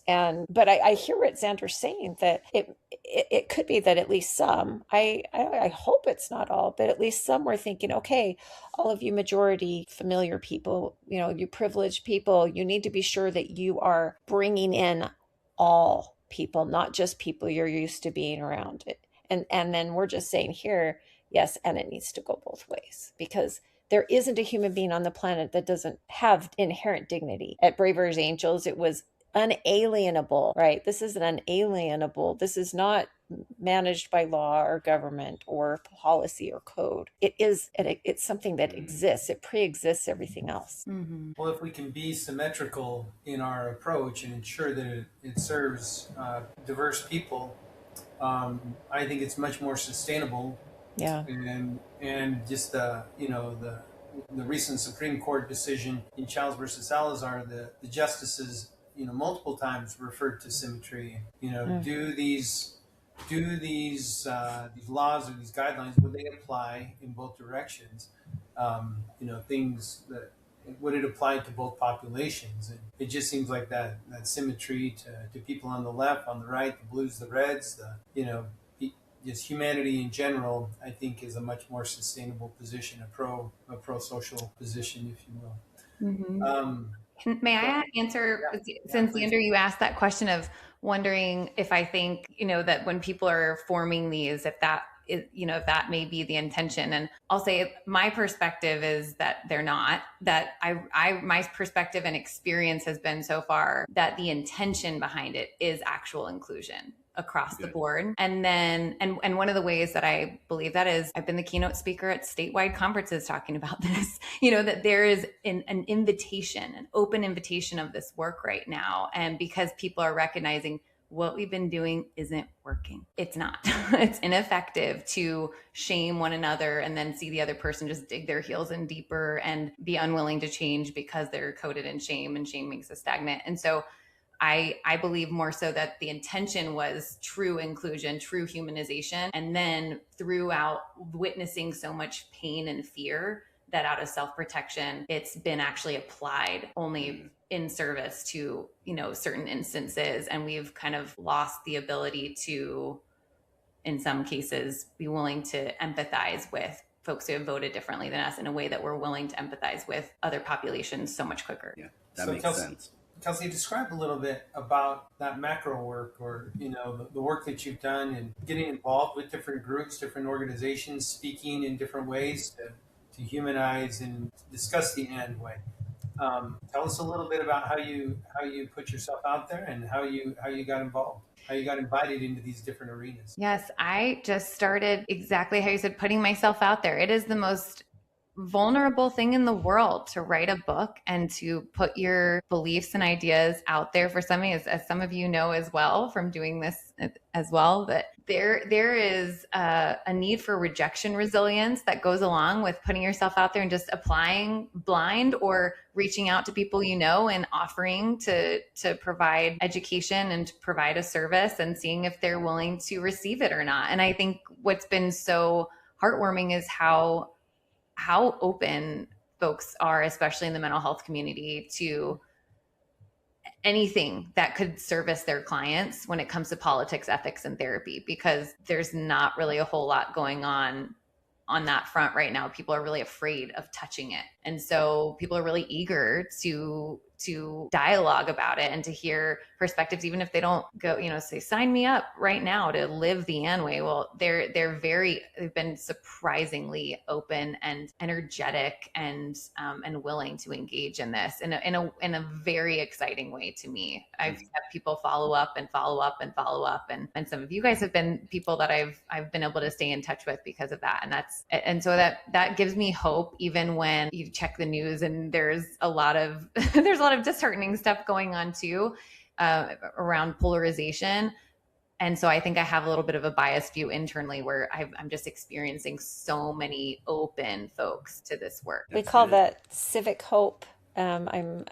But I hear what Xander's saying, that it could be that at least some, I hope it's not all, but at least some were thinking, okay, all of you majority familiar people, you privileged people, you need to be sure that you are bringing in all people, not just people you're used to being around. And then we're just saying here, yes, and it needs to go both ways, because there isn't a human being on the planet that doesn't have inherent dignity. At Braver as Angels, it was unalienable, right? This is an unalienable. This is not managed by law or government or policy or code. It's something that exists. It pre-exists everything else. Mm-hmm. Well, if we can be symmetrical in our approach and ensure that it serves diverse people, I think it's much more sustainable. Yeah. And just the recent Supreme Court decision in Childs versus Salazar, the justices, multiple times referred to symmetry. These laws or these guidelines, would they apply in both directions? Things that would it apply to both populations? And it just seems like that symmetry to people on the left, on the right, the blues, the reds, just humanity in general, I think, is a much more sustainable position, a pro social position, if you will. Mm-hmm. May I answer, since Leander, you asked that question of wondering if I think, that when people are forming these, if that is, if that may be the intention. And I'll say my perspective is that they're not, that my perspective and experience has been so far that the intention behind it is actual inclusion across the board. And then, and one of the ways that I believe that is, I've been the keynote speaker at statewide conferences talking about this, that there is an invitation, an open invitation of this work right now. And because people are recognizing what we've been doing isn't working. It's not. It's ineffective to shame one another and then see the other person just dig their heels in deeper and be unwilling to change because they're coated in shame, and shame makes us stagnant. And so I believe more so that the intention was true inclusion, true humanization. And then throughout witnessing so much pain and fear, that out of self-protection, it's been actually applied only in service to, certain instances. And we've kind of lost the ability to, in some cases, be willing to empathize with folks who have voted differently than us in a way that we're willing to empathize with other populations so much quicker. Yeah, that makes sense. Kelsey, describe a little bit about that macro work, or the work that you've done and getting involved with different groups, different organizations, speaking in different ways to humanize and discuss the and way. Tell us a little bit about how you put yourself out there and how you got involved, how you got invited into these different arenas. Yes, I just started exactly how you said, putting myself out there. It is the most vulnerable thing in the world to write a book and to put your beliefs and ideas out there for somebody, as some of you know as well from doing this as well, that there is a need for rejection resilience that goes along with putting yourself out there and just applying blind or reaching out to people and offering to provide education and to provide a service and seeing if they're willing to receive it or not. And I think what's been so heartwarming is how open folks are, especially in the mental health community, to anything that could service their clients when it comes to politics, ethics, and therapy, because there's not really a whole lot going on that front right now. People are really afraid of touching it. And so people are really eager to dialogue about it and to hear perspectives, even if they don't go, say, sign me up right now to live the Ann way. Well, they've been surprisingly open and energetic and willing to engage in this in a very exciting way to me. I've had people follow up and follow up and follow up. And some of you guys have been people that I've been able to stay in touch with because of that. And so that gives me hope, even when you check the news and there's a lot of disheartening stuff going on too, around polarization. And so I think I have a little bit of a biased view internally where I'm just experiencing so many open folks to this work. We call that civic hope. I'm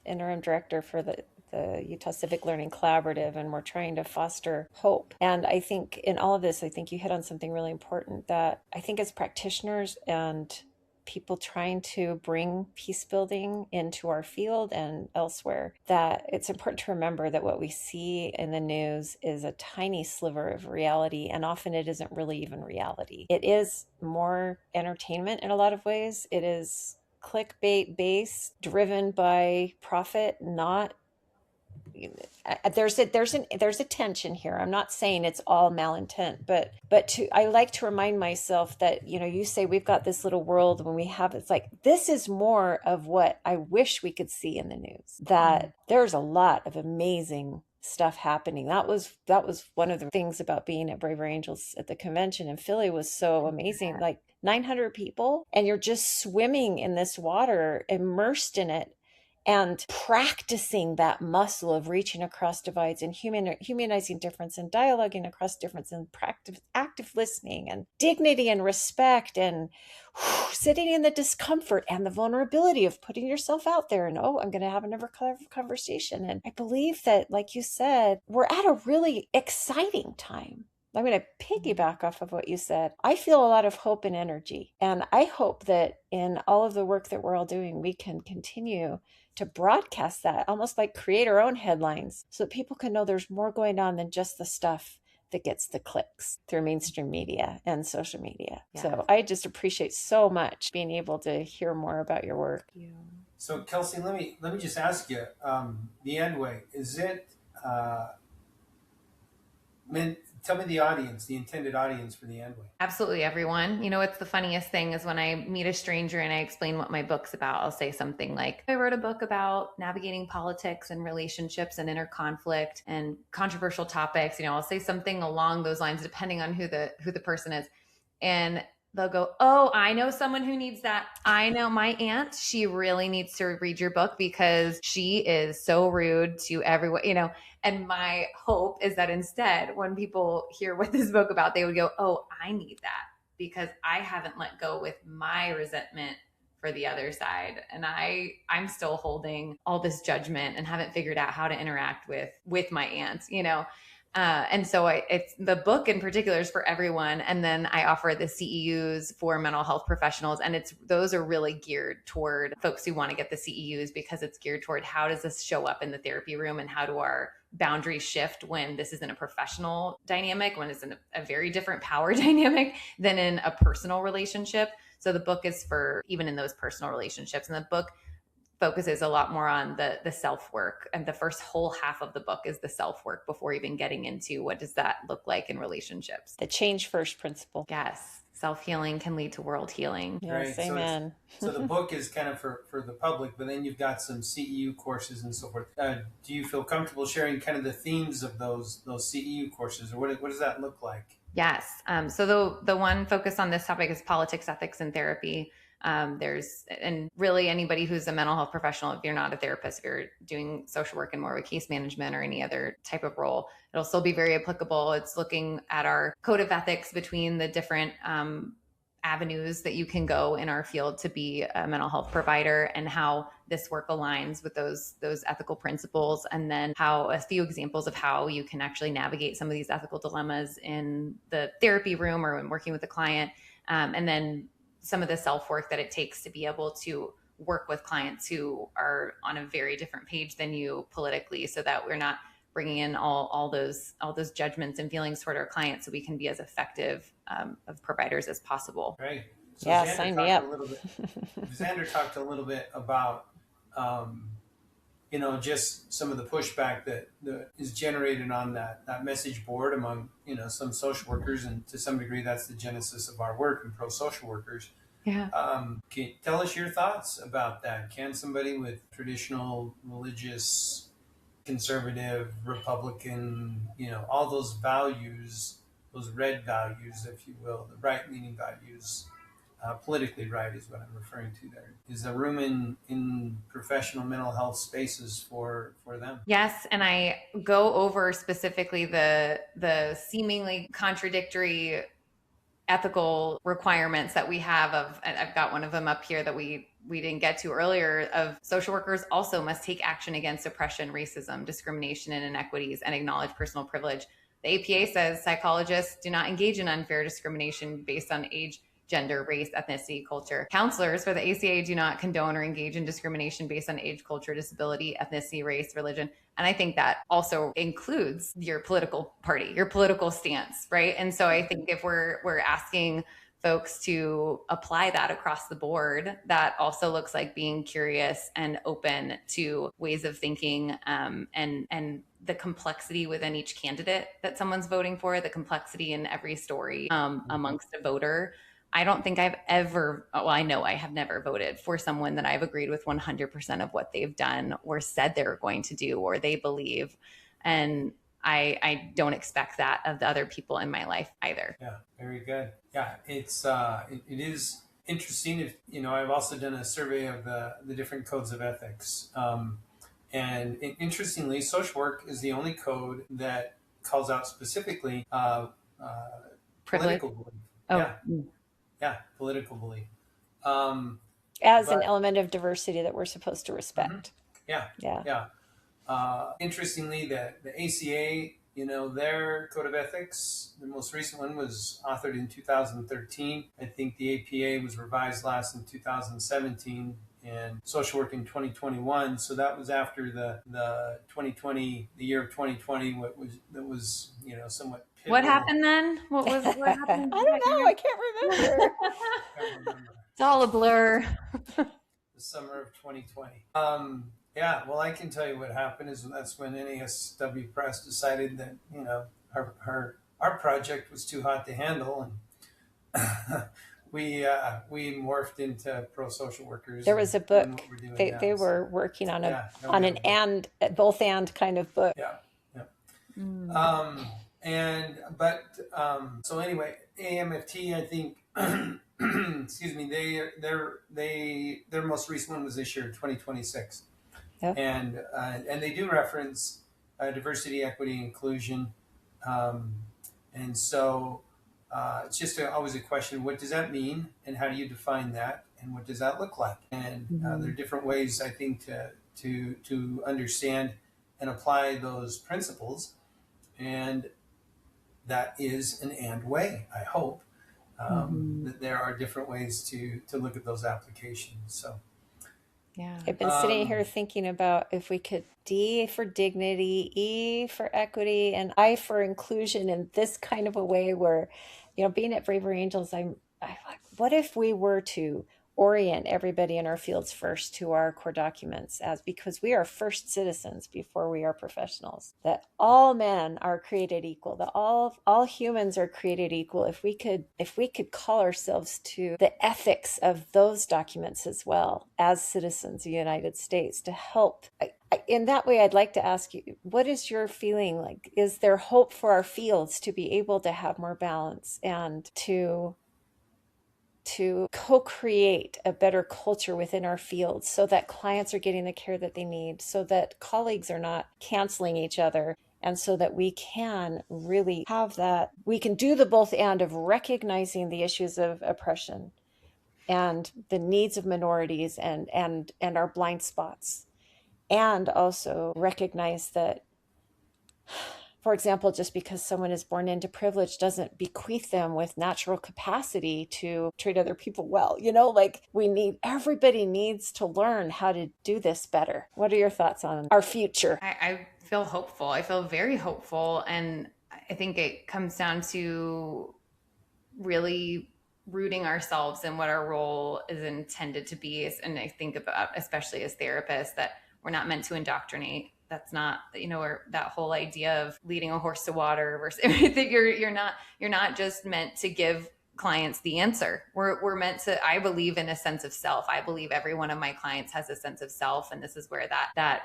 interim director for the Utah Civic Learning Collaborative, and we're trying to foster hope. And I think in all of this, I think you hit on something really important that I think as practitioners and people trying to bring peace building into our field and elsewhere, that it's important to remember that what we see in the news is a tiny sliver of reality, and often it isn't really even reality. It is more entertainment in a lot of ways. It is clickbait based, driven by profit, not there's a tension here. I'm not saying it's all malintent, but I like to remind myself that, you say we've got this little world when we have, it's like, this is more of what I wish we could see in the news, that there's a lot of amazing stuff happening. That was one of the things about being at Braver Angels at the convention in Philly was so amazing. Like 900 people, and you're just swimming in this water, immersed in it. and practicing that muscle of reaching across divides and humanizing difference and dialoguing across difference and active listening and dignity and respect and sitting in the discomfort and the vulnerability of putting yourself out there and, oh, I'm going to have another conversation. And I believe that, like you said, we're at a really exciting time. I'm going to piggyback off of what you said. I feel a lot of hope and energy. And I hope that in all of the work that we're all doing, we can continue to broadcast that, almost like create our own headlines so that people can know there's more going on than just the stuff that gets the clicks through mainstream media and social media. Yeah. So I just appreciate so much being able to hear more about your work. Yeah. So Kelsey, let me just ask you, the Endway, is it tell me the audience, the intended audience for the Endway. Absolutely everyone. You know, it's the funniest thing is when I meet a stranger and I explain what my book's about, I'll say something like, I wrote a book about navigating politics and relationships and inner conflict and controversial topics. You know, I'll say something along those lines, depending on who the person is. And they'll go, oh, I know someone who needs that. I know my aunt, she really needs to read your book because she is so rude to everyone, you know. And my hope is that instead, when people hear what this book about, they would go, oh, I need that because I haven't let go with my resentment for the other side. And I'm still holding all this judgment and haven't figured out how to interact with my aunt, you know. And so it's the book in particular is for everyone. And then I offer the CEUs for mental health professionals. And those are really geared toward folks who want to get the CEUs because it's geared toward how does this show up in the therapy room and how do our boundaries shift when this is in a professional dynamic, when it's in a very different power dynamic than in a personal relationship. So the book is for even in those personal relationships. And the book focuses a lot more on the self-work. And the first whole half of the book is the self-work before even getting into what does that look like in relationships. The change first principle. Yes. Self-healing can lead to world healing. Yes, right. Amen. So the book is kind of for the public, but then you've got some CEU courses and so forth. Do you feel comfortable sharing kind of the themes of those CEU courses, or what does that look like? Yes. So the one focus on this topic is politics, ethics, and therapy. And really anybody who's a mental health professional, if you're not a therapist, if you're doing social work and more of a case management or any other type of role, it'll still be very applicable. It's looking at our code of ethics between the different avenues that you can go in our field to be a mental health provider and how this work aligns with those ethical principles. And then how a few examples of how you can actually navigate some of these ethical dilemmas in the therapy room or when working with a client. And then some of the self-work that it takes to be able to work with clients who are on a very different page than you politically, so that we're not bringing in all those judgments and feelings toward our clients, so we can be as effective of providers as possible. Right. So yeah, Xander sign me up. Xander talked a little bit about, just some of the pushback that is generated on that message board among, some social workers. And to some degree, that's the genesis of our work in pro-social workers. Yeah. Can you tell us your thoughts about that? Can somebody with traditional religious, conservative, Republican, all those values, those red values, if you will, the right-leaning values, politically right is what I'm referring to there. Is there room in professional mental health spaces for them? Yes, and I go over specifically the seemingly contradictory ethical requirements that we have and I've got one of them up here that we didn't get to earlier, of social workers also must take action against oppression, racism, discrimination, and inequities and acknowledge personal privilege. The APA says psychologists do not engage in unfair discrimination based on age, gender, race, ethnicity, culture. Counselors for the ACA do not condone or engage in discrimination based on age, culture, disability, ethnicity, race, religion. And I think that also includes your political party, your political stance, right? And so I think if we're asking folks to apply that across the board, that also looks like being curious and open to ways of thinking, and the complexity within each candidate that someone's voting for, the complexity in every story amongst a voter. I don't think I know I have never voted for someone that I've agreed with 100% of what they've done or said they're going to do or they believe. And I don't expect that of the other people in my life either. Yeah, very good. Yeah, it is interesting. If I've also done a survey of the different codes of ethics, and interestingly, social work is the only code that calls out specifically Privilege. political belief. Oh, Yeah, political belief. Um, As an but element of diversity that we're supposed to respect. yeah, Yeah. yeah. Interestingly, the ACA, their code of ethics, the most recent one was authored in 2013. I think the APA was revised last in 2017, and social work in 2021. So that was after the 2020, the year of 2020, that was somewhat pivotal. what happened then? What happened? I don't know. I can't remember. I can't remember. It's all a blur. The summer of 2020. Yeah, well, I can tell you what happened is that's when NASW Press decided that our project was too hot to handle, and we morphed into pro social workers. There was a book. They now, were working on an and both and kind of book. Yeah. So anyway, AMFT, I think, excuse me, their most recent one was this year, 2026. Yeah. And they do reference diversity, equity, inclusion. And so it's just always a question, what does that mean? And how do you define that? And what does that look like? And there are different ways, I think, to understand and apply those principles. And that is an and way, I hope, that there are different ways to look at those applications. So, yeah, I've been sitting here thinking about if we could D for dignity, E for equity, and I for inclusion in this kind of a way where, being at Bravery Angels, I'm like, what if we were to orient everybody in our fields first to our core documents, because we are first citizens before we are professionals, that all men are created equal, that all humans are created equal. If we could call ourselves to the ethics of those documents as well as citizens of the United States to help. In that way, I'd like to ask you, what is your feeling like? Is there hope for our fields to be able to have more balance and to co-create a better culture within our fields so that clients are getting the care that they need, so that colleagues are not canceling each other, and so that we can really have that, we can do the both and of recognizing the issues of oppression and the needs of minorities and our blind spots, and also recognize that, for example, just because someone is born into privilege doesn't bequeath them with natural capacity to treat other people well. Everybody needs to learn how to do this better. What are your thoughts on our future? I feel hopeful. I feel very hopeful. And I think it comes down to really rooting ourselves in what our role is intended to be. And I think about, especially as therapists, that we're not meant to indoctrinate. That's not, or that whole idea of leading a horse to water versus everything. You're not just meant to give clients the answer. We're meant to, I believe in a sense of self. I believe every one of my clients has a sense of self. And this is where that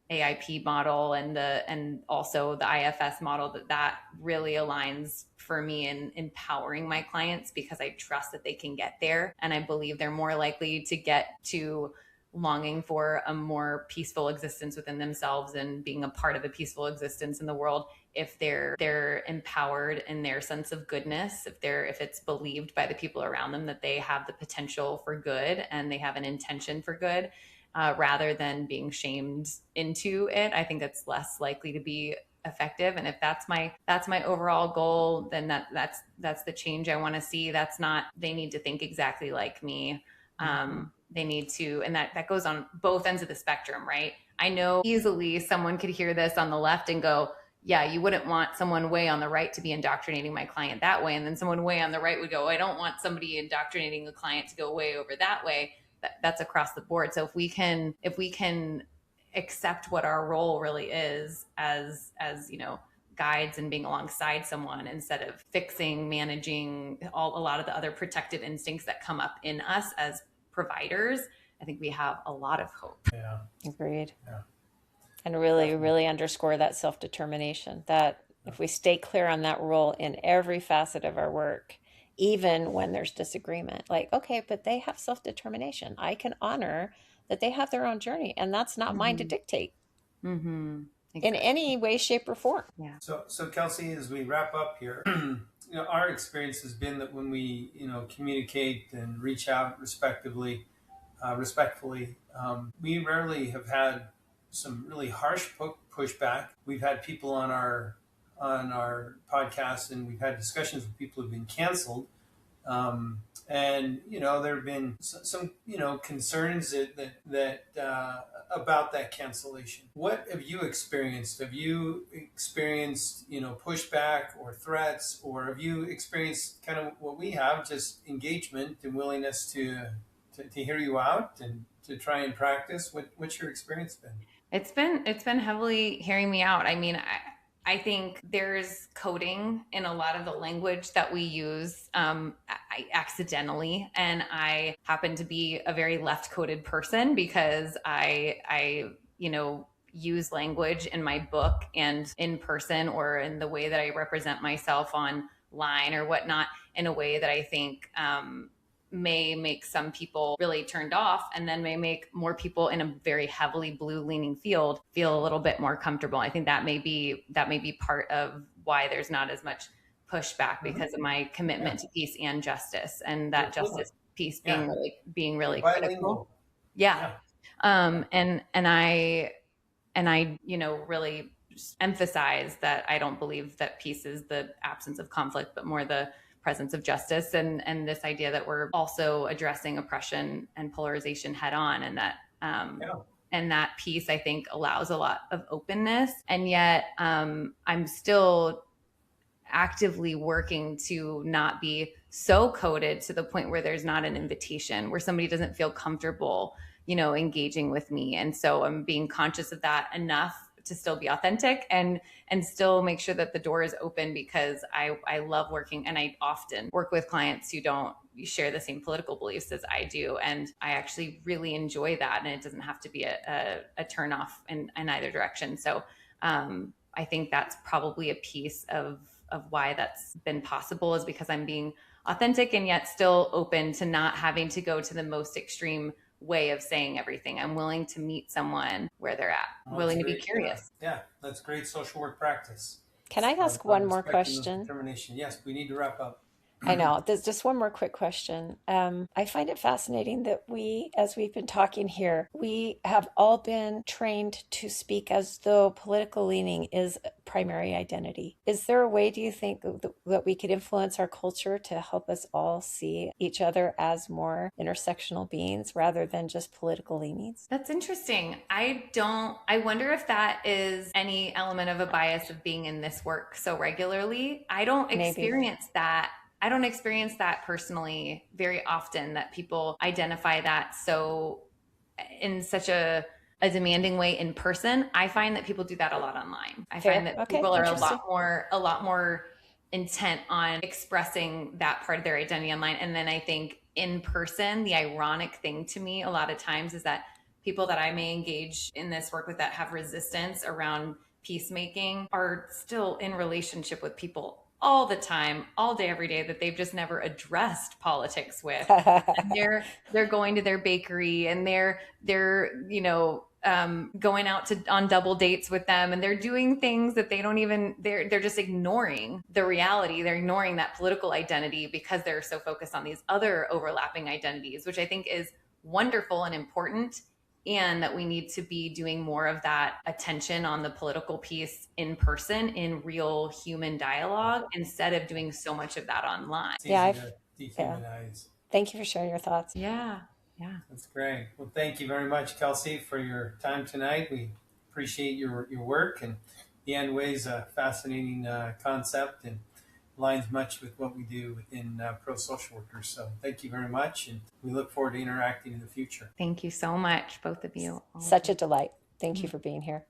AIP model and also the IFS model, that really aligns for me in empowering my clients, because I trust that they can get there. And I believe they're more likely to get to longing for a more peaceful existence within themselves and being a part of a peaceful existence in the world if they're empowered in their sense of goodness, if it's believed by the people around them that they have the potential for good and they have an intention for good, rather than being shamed into it. I think it's less likely to be effective. And if that's my overall goal, then that's the change I want to see. That's not, they need to think exactly like me. They need to, and that goes on both ends of the spectrum, right? I know easily someone could hear this on the left and go, yeah, you wouldn't want someone way on the right to be indoctrinating my client that way. And then someone way on the right would go, I don't want somebody indoctrinating a client to go way over that way. That's across the board. So if we can accept what our role really is as guides and being alongside someone instead of fixing, managing a lot of the other protective instincts that come up in us as providers, I think we have a lot of hope. Yeah. Agreed. Yeah. And really underscore that self-determination, that if we stay clear on that role in every facet of our work, even when there's disagreement. Like, okay, but they have self-determination. I can honor that they have their own journey, and that's not mine to dictate in any way, shape, or form. Yeah. So Kelsey, as we wrap up here, our experience has been that when we, communicate and reach out respectfully, we rarely have had some really harsh pushback. We've had people on our podcast, and we've had discussions with people who've been canceled. And there have been some concerns that about that cancellation. What have you experienced? Have you experienced pushback or threats, or have you experienced kind of what we have, just engagement and willingness to hear you out and to try and practice? What's your experience been? It's been heavily hearing me out. I mean, I think there's coding in a lot of the language that we use accidentally. And I happen to be a very left-coded person because I use language in my book and in person, or in the way that I represent myself online or whatnot, in a way that I think may make some people really turned off, and then may make more people in a very heavily blue leaning field feel a little bit more comfortable. I think that may be part of why there's not as much pushback, because of my commitment to peace and justice, and that justice piece being really critical. Yeah. And I really emphasize that I don't believe that peace is the absence of conflict, but more the presence of justice, and this idea that we're also addressing oppression and polarization head on, and that and that piece, I think, allows a lot of openness. And yet I'm still actively working to not be so coded to the point where there's not an invitation, where somebody doesn't feel comfortable engaging with me. And so I'm being conscious of that enough to still be authentic and still make sure that the door is open, because I love working, and I often work with clients who don't share the same political beliefs as I do. And I actually really enjoy that. And it doesn't have to be a turn off in either direction. So I think that's probably a piece of why that's been possible, is because I'm being authentic and yet still open to not having to go to the most extreme way of saying everything. I'm willing to meet someone where they're at, willing to be curious. Yeah, that's great social work practice. Can I ask one more question? Determination. Yes, we need to wrap up. I know. There's just one more quick question. I find it fascinating that we, as we've been talking here, we have all been trained to speak as though political leaning is primary identity. Is there a way, do you think, that we could influence our culture to help us all see each other as more intersectional beings rather than just political leanings? That's interesting. I wonder if that is any element of a bias of being in this work so regularly. I don't experience that. I don't experience that personally very often, that people identify that so in such a demanding way in person. I find that people do that a lot online. I find that people are a lot more intent on expressing that part of their identity online. And then I think in person, the ironic thing to me a lot of times is that people that I may engage in this work with that have resistance around peacemaking are still in relationship with people all the time, all day, every day, that they've just never addressed politics with. And they're going to their bakery, and they're going out on double dates with them, and they're doing things that they don't even, they're just ignoring the reality. They're ignoring that political identity because they're so focused on these other overlapping identities, which I think is wonderful and important. And that we need to be doing more of that attention on the political piece in person, in real human dialogue, instead of doing so much of that online. Dehumanize. Thank you for sharing your thoughts. Yeah. That's great. Well, thank you very much, Kelsey, for your time tonight. We appreciate your work, and the N-Way is a fascinating concept and aligns much with what we do within pro-social workers. So thank you very much, and we look forward to interacting in the future. Thank you so much, both of you. Such a delight. Thank you for being here.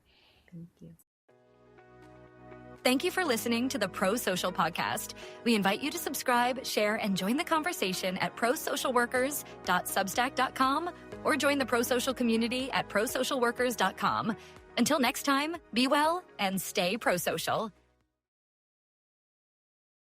Thank you. Thank you for listening to the Pro Social Podcast. We invite you to subscribe, share, and join the conversation at prosocialworkers.substack.com or join the pro-social community at prosocialworkers.com. Until next time, be well and stay pro-social.